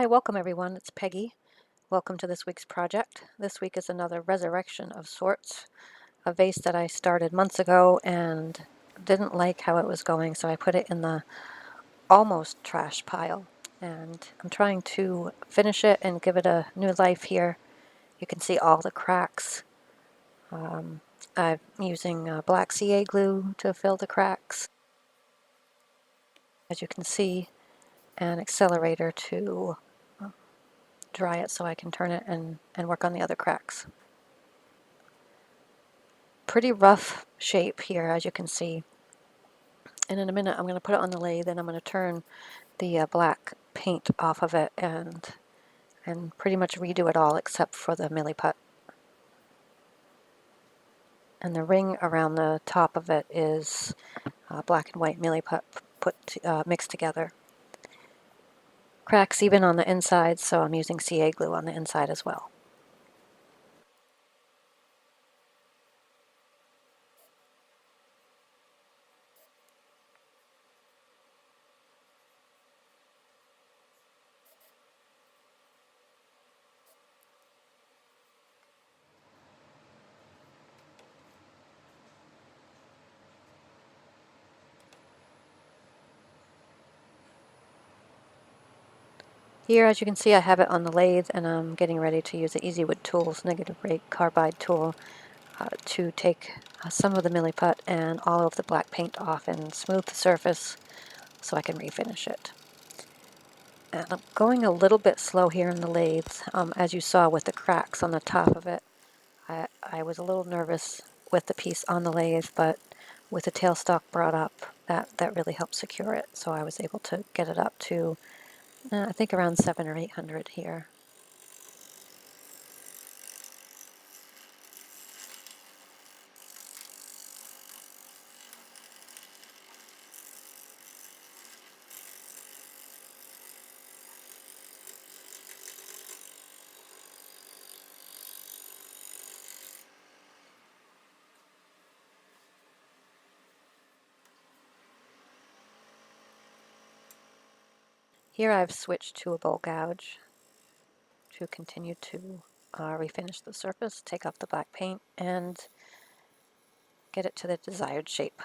Hi, welcome everyone. It's Peggy. Welcome to this week's project. This week is another resurrection of sorts. A vase that I started months ago and didn't like how it was going, so I put it in the almost trash pile. And I'm trying to finish it and give it a new life here. You can see all the cracks. I'm using black CA glue to fill the cracks, as you can see, an accelerator to dry it so I can turn it and work on the other cracks. Pretty rough shape here, as you can see. And in a minute I'm going to put it on the lathe and I'm going to turn the black paint off of it and pretty much redo it all except for the Milliput. And the ring around the top of it is black and white Milliput mixed together. Cracks even on the inside, so I'm using CA glue on the inside as well. Here, as you can see, I have it on the lathe and I'm getting ready to use the Easy Wood Tools negative rate carbide tool to take some of the Milliput and all of the black paint off and smooth the surface so I can refinish it. And I'm going a little bit slow here in the lathe. As you saw with the cracks on the top of it, I was a little nervous with the piece on the lathe, but with the tailstock brought up, that really helped secure it. So I was able to get it up to, I think around 700 or 800 here. Here I've switched to a bowl gouge to continue to refinish the surface, take off the black paint, and get it to the desired shape.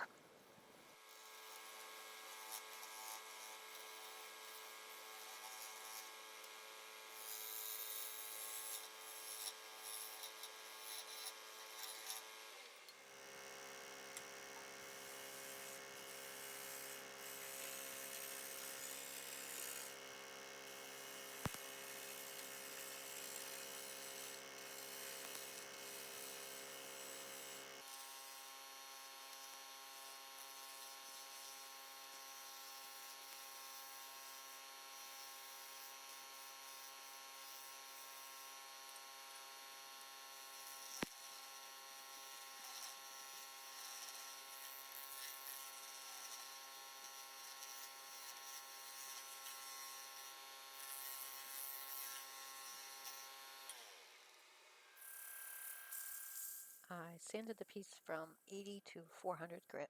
I sanded the piece from 80 to 400 grit.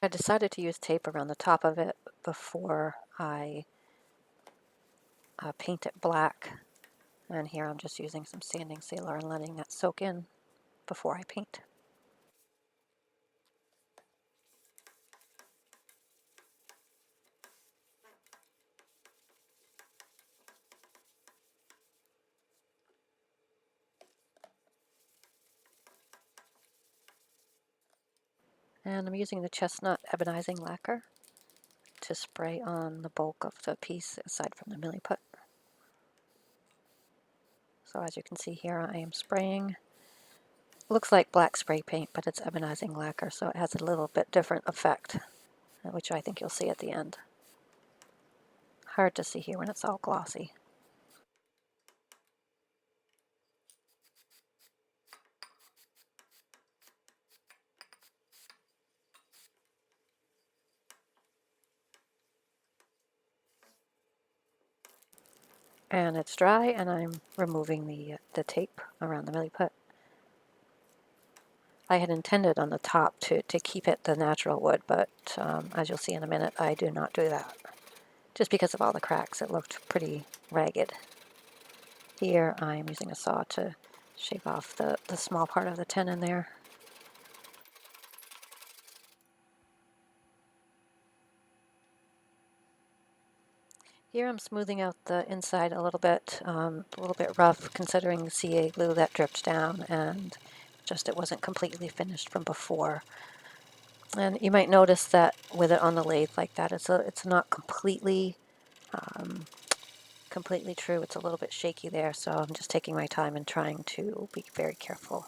I decided to use tape around the top of it before I paint it black. And here I'm just using some sanding sealer and letting that soak in before I paint. And I'm using the chestnut ebonizing lacquer to spray on the bulk of the piece aside from the Milliput. So as you can see here, I am spraying. Looks like black spray paint, but it's ebonizing lacquer, so it has a little bit different effect, which I think you'll see at the end. Hard to see here when it's all glossy. And it's dry, and I'm removing the tape around the Milliput. I had intended on the top to keep it the natural wood, but as you'll see in a minute, I do not do that. Just because of all the cracks, it looked pretty ragged. Here I am using a saw to shave off the small part of the tenon there. Here I'm smoothing out the inside a little bit rough considering the CA glue that dripped down, and just it wasn't completely finished from before. And you might notice that with it on the lathe like that, it's not completely true. It's a little bit shaky there, so I'm just taking my time and trying to be very careful.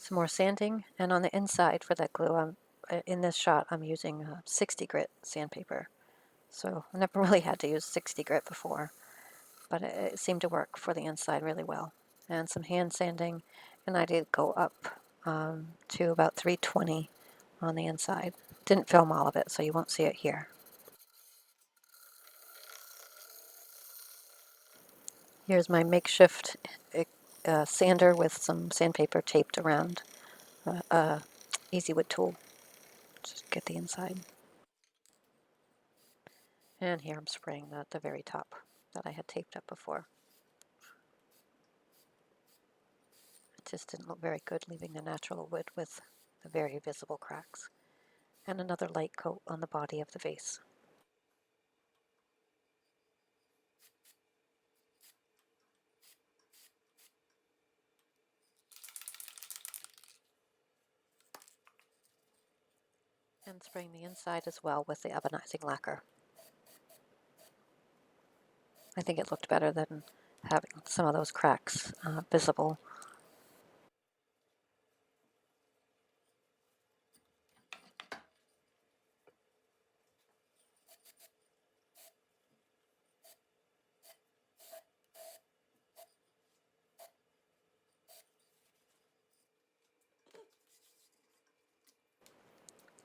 Some more sanding, and on the inside for that glue, in this shot I'm using 60 grit sandpaper. So I never really had to use 60 grit before, but it seemed to work for the inside really well. And some hand sanding, and I did go up to about 320 on the inside. Didn't film all of it, so you won't see it here. Here's my makeshift sander with some sandpaper taped around a easy wood tool. Just get the inside. And here I'm spraying the very top that I had taped up before. It just didn't look very good leaving the natural wood with the very visible cracks. And another light coat on the body of the vase. And spraying the inside as well with the ebonizing lacquer. I think it looked better than having some of those cracks visible.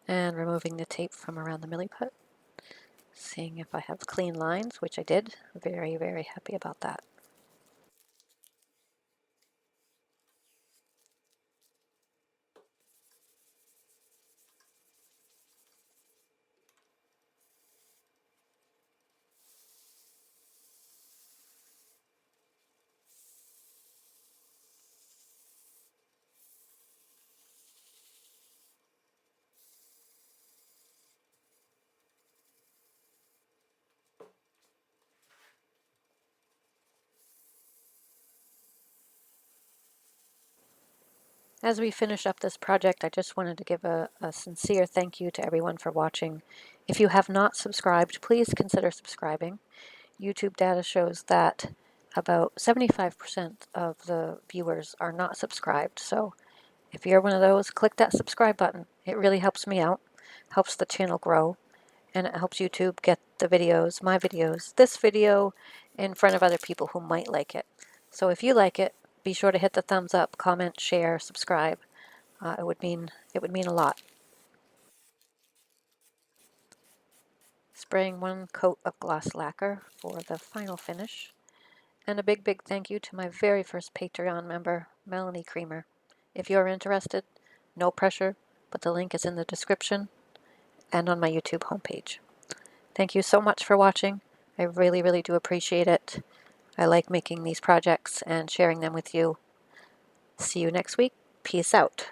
And removing the tape from around the Milliput. Seeing if I have clean lines, which I did. Very, very happy about that. As we finish up this project, I just wanted to give a sincere thank you to everyone for watching. If you have not subscribed, please consider subscribing. YouTube data shows that about 75% of the viewers are not subscribed, so if you're one of those, click that subscribe button. It really helps me out, helps the channel grow, and it helps YouTube get the videos, my videos, this video, in front of other people who might like it. So if you like it, be sure to hit the thumbs up, comment, share, subscribe. It would mean a lot. Spraying one coat of gloss lacquer for the final finish. And a big, big thank you to my very first Patreon member, Melanie Creamer. If you're interested, no pressure, but the link is in the description and on my YouTube homepage. Thank you so much for watching. I really, really do appreciate it. I like making these projects and sharing them with you. See you next week. Peace out.